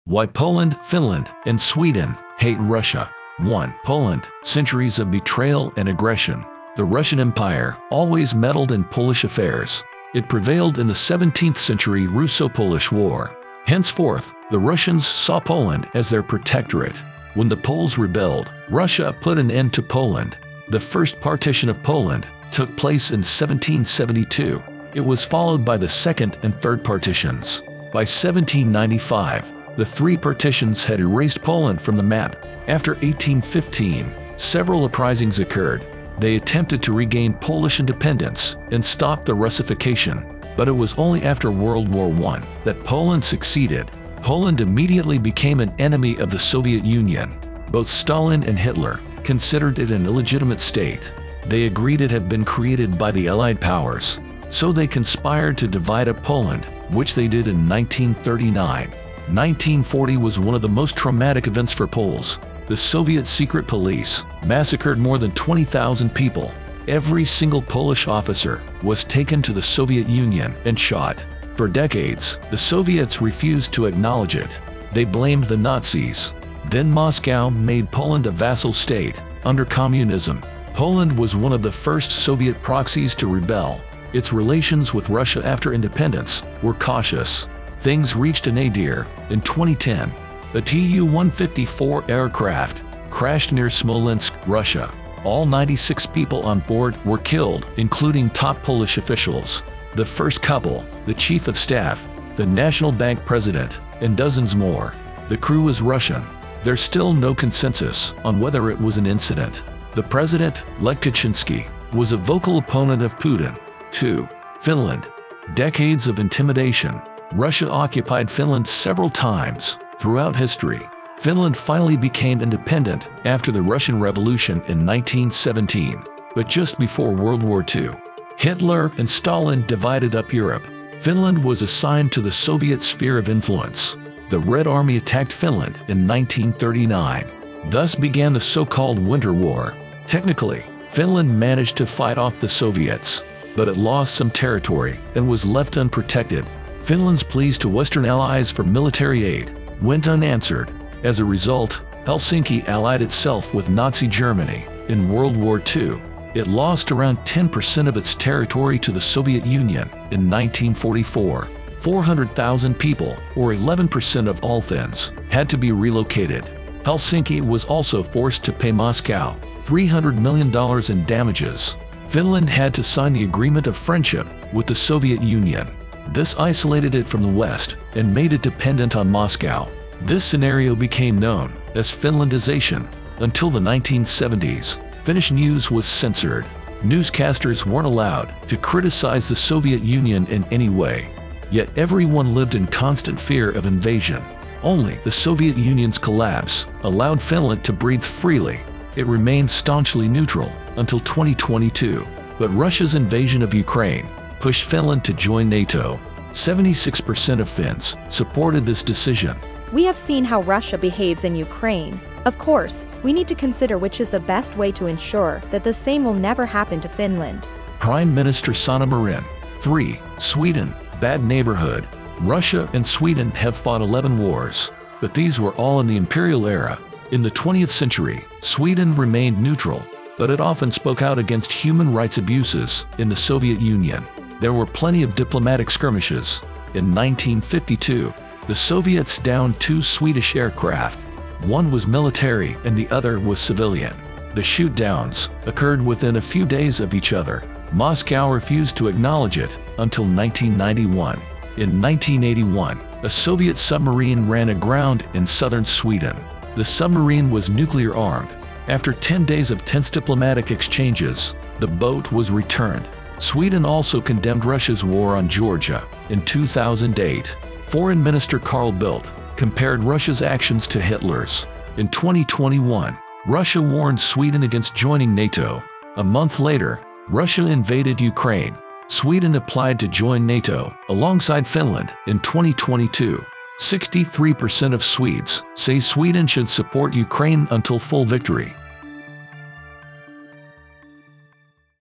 Why Poland, Finland, and Sweden hate Russia. 1. Poland, centuries of betrayal and aggression. The Russian Empire always meddled in Polish affairs. It prevailed in the 17th century Russo-Polish War. Henceforth, the Russians saw Poland as their protectorate. When the Poles rebelled, Russia put an end to Poland. The first partition of Poland took place in 1772. It was followed by the second and third partitions. By 1795, the three partitions had erased Poland from the map. After 1815, several uprisings occurred. They attempted to regain Polish independence and stop the Russification, but it was only after World War I that Poland succeeded. Poland immediately became an enemy of the Soviet Union. Both Stalin and Hitler considered it an illegitimate state. They agreed it had been created by the Allied powers, so they conspired to divide up Poland, which they did in 1939. 1940 was one of the most traumatic events for Poles. The Soviet secret police massacred more than 20,000 people. Every single Polish officer was taken to the Soviet Union and shot. For decades, the Soviets refused to acknowledge it. They blamed the Nazis. Then Moscow made Poland a vassal state. Under communism, Poland was one of the first Soviet proxies to rebel. Its relations with Russia after independence were cautious. Things reached a nadir in 2010. A Tu-154 aircraft crashed near Smolensk, Russia. All 96 people on board were killed, including top Polish officials. The first couple, the chief of staff, the National Bank president, and dozens more. The crew was Russian. There's still no consensus on whether it was an incident. The president, Lech Kaczynski, was a vocal opponent of Putin. 2. Finland. Decades of intimidation. Russia occupied Finland several times throughout history. Finland finally became independent after the Russian Revolution in 1917, but just before World War II. Hitler and Stalin divided up Europe. Finland was assigned to the Soviet sphere of influence. The Red Army attacked Finland in 1939. Thus began the so-called Winter War. Technically, Finland managed to fight off the Soviets, but it lost some territory and was left unprotected. Finland's pleas to Western allies for military aid went unanswered. As a result, Helsinki allied itself with Nazi Germany. In World War II, it lost around 10% of its territory to the Soviet Union. In 1944, 400,000 people, or 11% of all Finns, had to be relocated. Helsinki was also forced to pay Moscow $300 million in damages. Finland had to sign the Agreement of Friendship with the Soviet Union. This isolated it from the West and made it dependent on Moscow. This scenario became known as Finlandization. Until the 1970s, Finnish news was censored. Newscasters weren't allowed to criticize the Soviet Union in any way. Yet everyone lived in constant fear of invasion. Only the Soviet Union's collapse allowed Finland to breathe freely. It remained staunchly neutral until 2022. But Russia's invasion of Ukraine pushed Finland to join NATO. 76% of Finns supported this decision. We have seen how Russia behaves in Ukraine. Of course, we need to consider which is the best way to ensure that the same will never happen to Finland. Prime Minister Sanna Marin. 3. Sweden. Bad neighborhood. Russia and Sweden have fought 11 wars, but these were all in the imperial era. In the 20th century, Sweden remained neutral, but it often spoke out against human rights abuses in the Soviet Union. There were plenty of diplomatic skirmishes. In 1952, the Soviets downed 2 Swedish aircraft. One was military and the other was civilian. The shoot-downs occurred within a few days of each other. Moscow refused to acknowledge it until 1991. In 1981, a Soviet submarine ran aground in southern Sweden. The submarine was nuclear-armed. After 10 days of tense diplomatic exchanges, the boat was returned. Sweden also condemned Russia's war on Georgia. In 2008, Foreign Minister Carl Bildt compared Russia's actions to Hitler's. In 2021, Russia warned Sweden against joining NATO. A month later, Russia invaded Ukraine. Sweden applied to join NATO alongside Finland in 2022. 63% of Swedes say Sweden should support Ukraine until full victory.